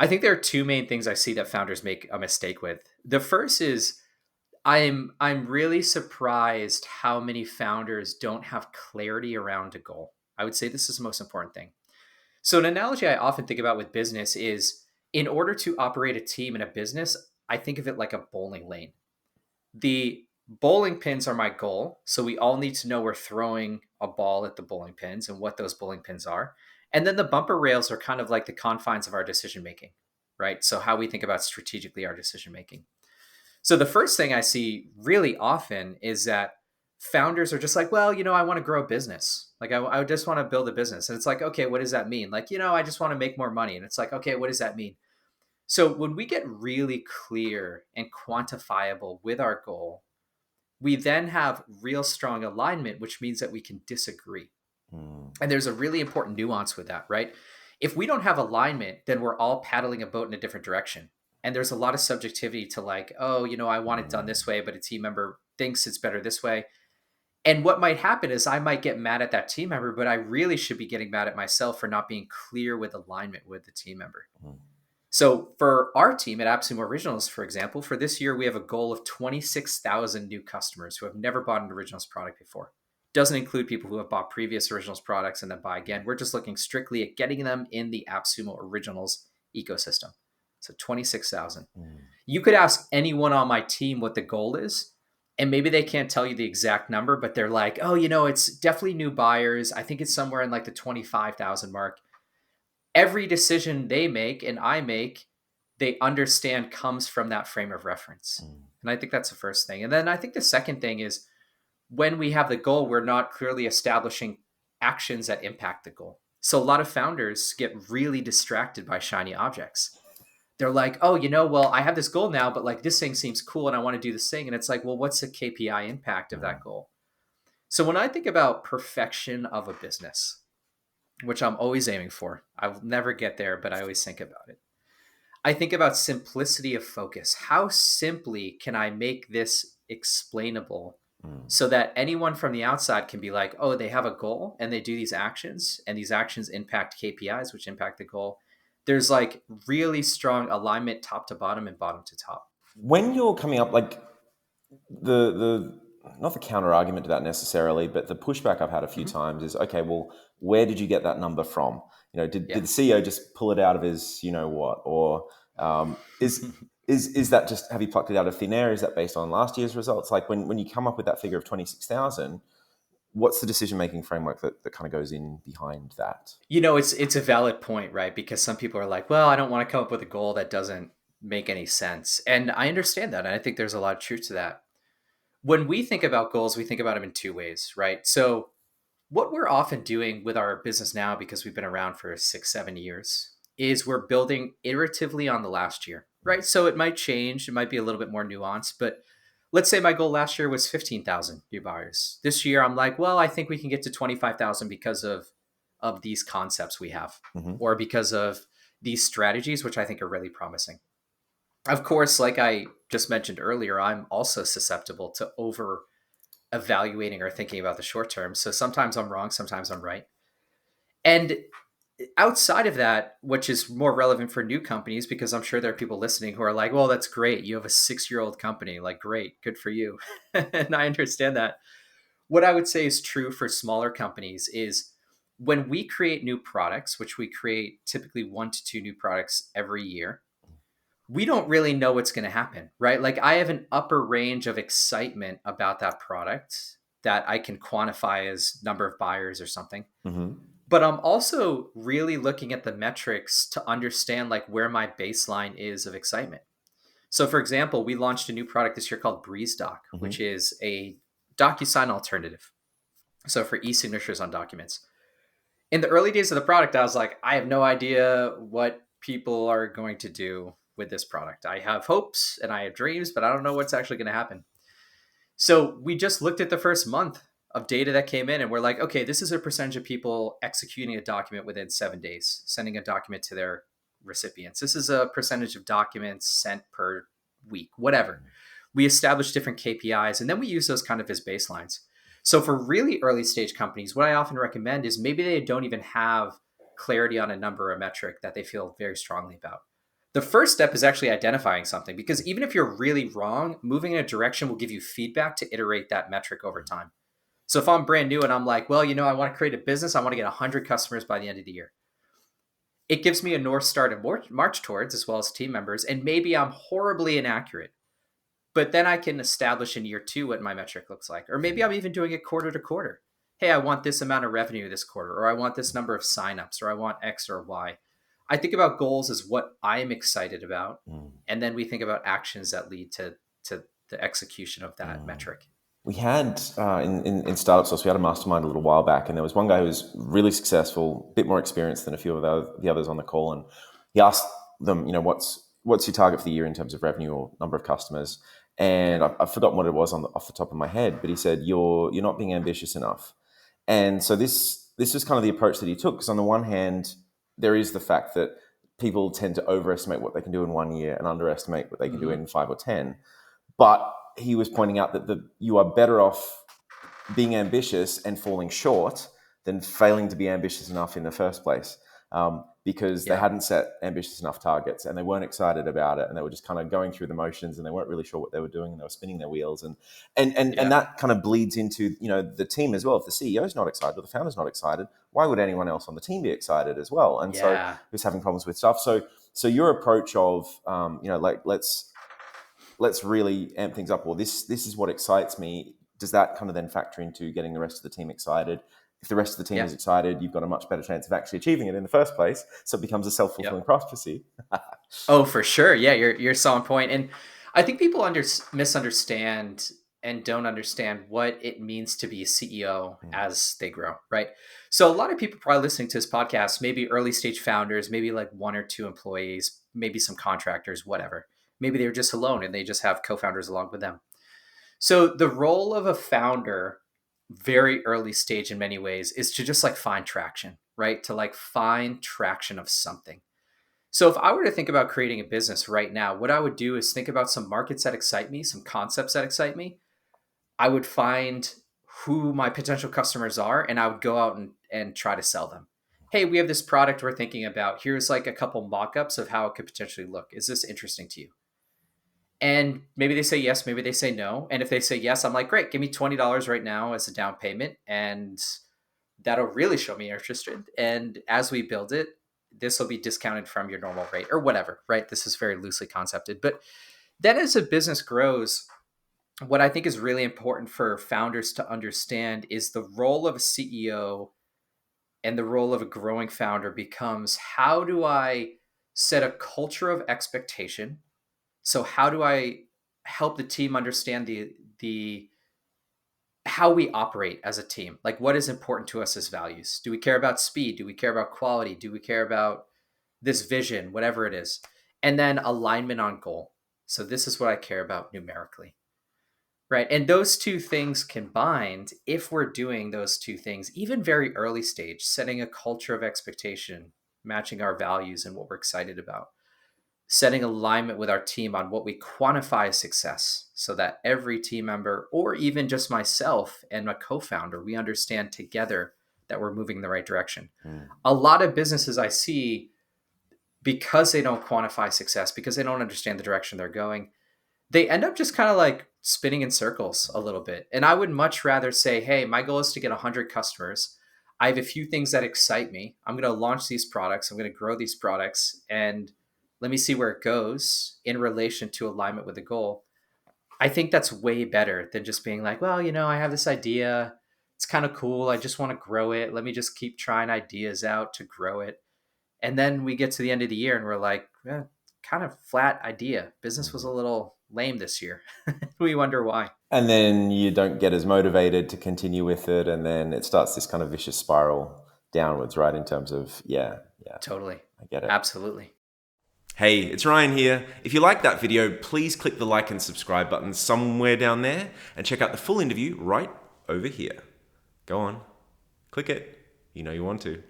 I think there are two main things I see that founders make a mistake with. The first is I'm really surprised how many founders don't have clarity around a goal. I would say this is the most important thing. So an analogy I often think about with business is in order to operate a team in a business, I think of it like a bowling lane. The bowling pins are my goal. So we all need to know we're throwing a ball at the bowling pins and what those bowling pins are. And then the bumper rails are kind of like the confines of our decision making, right? So how we think about strategically our decision making. So the first thing I see really often is that founders are just like, well, I want to grow a business. Like I just want to build a business. And it's like, okay, what does that mean? Like, I just want to make more money. And it's like, okay, what does that mean? So when we get really clear and quantifiable with our goal, we then have real strong alignment, which means that we can disagree. Mm. And there's a really important nuance with that, right? If we don't have alignment, then we're all paddling a boat in a different direction. And there's a lot of subjectivity to like, oh, I want it done this way, but a team member thinks it's better this way. And what might happen is I might get mad at that team member, but I really should be getting mad at myself for not being clear with alignment with the team member. Mm. So for our team at AppSumo Originals, for example, for this year, we have a goal of 26,000 new customers who have never bought an Originals product before. Doesn't include people who have bought previous Originals products and then buy again. We're just looking strictly at getting them in the AppSumo Originals ecosystem. So 26,000. Mm. You could ask anyone on my team what the goal is, and maybe they can't tell you the exact number, but they're like, oh, it's definitely new buyers. I think it's somewhere in like the 25,000 mark. Every decision they make and I make, they understand comes from that frame of reference. Mm. And I think that's the first thing. And then I think the second thing is when we have the goal, we're not clearly establishing actions that impact the goal. So a lot of founders get really distracted by shiny objects. They're like, oh, well, I have this goal now, but like this thing seems cool and I want to do this thing. And it's like, well, what's the KPI impact of that Mm. goal? So when I think about perfection of a business, which I'm always aiming for, I'll never get there, but I always think about it. I think about simplicity of focus. How simply can I make this explainable Mm. so that anyone from the outside can be like, oh, they have a goal and they do these actions, and these actions impact KPIs, which impact the goal. There's like really strong alignment top to bottom and bottom to top. When you're coming up, like the not the counter argument to that necessarily, but the pushback I've had a few Mhm. times is, okay, well, where did you get that number from? Did Yeah. the CEO just pull it out of his, what, or is that just, have you plucked it out of thin air? Is that based on last year's results? Like when you come up with that figure of 26,000, what's the decision making framework that kind of goes in behind that? It's a valid point, right? Because some people are like, well, I don't want to come up with a goal that doesn't make any sense. And I understand that. And I think there's a lot of truth to that. When we think about goals, we think about them in two ways, right? So what we're often doing with our business now, because we've been around for 6, 7 years, is we're building iteratively on the last year, right? So it might change, it might be a little bit more nuanced, but let's say my goal last year was 15,000 new buyers. This year, I'm like, well, I think we can get to 25,000 because of these concepts we have, Mm-hmm. or because of these strategies, which I think are really promising. Of course, like I just mentioned earlier, I'm also susceptible to over evaluating or thinking about the short term. So sometimes I'm wrong, sometimes I'm right. And outside of that, which is more relevant for new companies, because I'm sure there are people listening who are like, well, that's great. You have a 6-year-old company. Like, great, good for you. And I understand that. What I would say is true for smaller companies is when we create new products, which we create typically 1 to 2 new products every year, we don't really know what's going to happen, right? Like I have an upper range of excitement about that product that I can quantify as number of buyers or something. Mm-hmm. But I'm also really looking at the metrics to understand like where my baseline is of excitement. So for example, we launched a new product this year called BreezeDoc, Mm-hmm. which is a DocuSign alternative. So for e-signatures on documents. In the early days of the product, I was like, I have no idea what people are going to do with this product. I have hopes and I have dreams, but I don't know what's actually going to happen. So we just looked at the first month of data that came in and we're like, okay, this is a percentage of people executing a document within 7 days, sending a document to their recipients. This is a percentage of documents sent per week, whatever. We established different KPIs and then we use those kind of as baselines. So for really early stage companies, what I often recommend is maybe they don't even have clarity on a number or metric that they feel very strongly about. The first step is actually identifying something, because even if you're really wrong, moving in a direction will give you feedback to iterate that metric over time. So if I'm brand new and I'm like, well, I want to create a business, I want to get 100 customers by the end of the year. It gives me a North Star to march towards, as well as team members. And maybe I'm horribly inaccurate, but then I can establish in year 2 what my metric looks like. Or maybe I'm even doing it quarter to quarter. Hey, I want this amount of revenue this quarter, or I want this number of signups, or I want X or Y. I think about goals as what I'm excited about. Mm. And then we think about actions that lead to the execution of that metric. We had in StartupSauce, we had a mastermind a little while back, and there was one guy who was really successful, a bit more experienced than a few of the others on the call, and he asked them, what's your target for the year in terms of revenue or number of customers? And I've forgotten what it was off the top of my head, but he said you're not being ambitious enough. And so this is kind of the approach that he took, because on the one hand, there is the fact that people tend to overestimate what they can do in 1 year and underestimate what they can do Mm-hmm. in 5 or 10. But he was pointing out that you are better off being ambitious and falling short than failing to be ambitious enough in the first place, because they Yeah. hadn't set ambitious enough targets and they weren't excited about it, and they were just kind of going through the motions and they weren't really sure what they were doing, and they were spinning their wheels, and Yeah. that kind of bleeds into the team as well. If the CEO's not excited or the founder's not excited, why would anyone else on the team be excited as well? And so he Yeah. was having problems with stuff. So your approach of like let's really amp things up, or this is what excites me, does that kind of then factor into getting the rest of the team excited? If the rest of the team Yeah. is excited, you've got a much better chance of actually achieving it in the first place, so it becomes a self-fulfilling Yep. prophecy. Oh, for sure. Yeah, you're so on point. And I think people misunderstand and don't understand what it means to be a CEO as they grow, right? So a lot of people probably listening to this podcast, maybe early stage founders, maybe like 1 or 2 employees, maybe some contractors, whatever. Maybe they're just alone and they just have co-founders along with them. So the role of a founder, very early stage in many ways, is to just like find traction, right? To like find traction of something. So if I were to think about creating a business right now, what I would do is think about some markets that excite me, some concepts that excite me. I would find who my potential customers are, and I would go out and try to sell them. Hey, we have this product we're thinking about. Here's like a couple mock-ups of how it could potentially look. Is this interesting to you? And maybe they say yes, maybe they say no. And if they say yes, I'm like, great, give me $20 right now as a down payment. And that'll really show me you're interested. And as we build it, this will be discounted from your normal rate or whatever, right? This is very loosely concepted. But then as a business grows, what I think is really important for founders to understand is the role of a CEO and the role of a growing founder becomes, how do I set a culture of expectation? So how do I help the team understand the how we operate as a team? Like, what is important to us as values? Do we care about speed? Do we care about quality? Do we care about this vision, whatever it is? And then alignment on goal. So this is what I care about numerically. Right. And those two things combined, if we're doing those two things, even very early stage, setting a culture of expectation, matching our values and what we're excited about, setting alignment with our team on what we quantify as success, so that every team member, or even just myself and my co-founder, we understand together that we're moving in the right direction. A lot of businesses I see, because they don't quantify success, because they don't understand the direction they're going, they end up just kind of like spinning in circles a little bit. And I would much rather say, hey, my goal is to get 100 customers. I have a few things that excite me. I'm going to launch these products. I'm going to grow these products. And let me see where it goes in relation to alignment with the goal. I think that's way better than just being like, well, I have this idea. It's kind of cool. I just want to grow it. Let me just keep trying ideas out to grow it. And then we get to the end of the year and we're like, kind of flat idea. Business was a little lame this year. We wonder why. And then you don't get as motivated to continue with it, and then it starts this kind of vicious spiral downwards, right? In terms of yeah, Totally. I get it. Absolutely. Hey, it's Ryan here. If you liked that video, please click the like and subscribe button somewhere down there, and check out the full interview right over here. Go on, click it. You know you want to.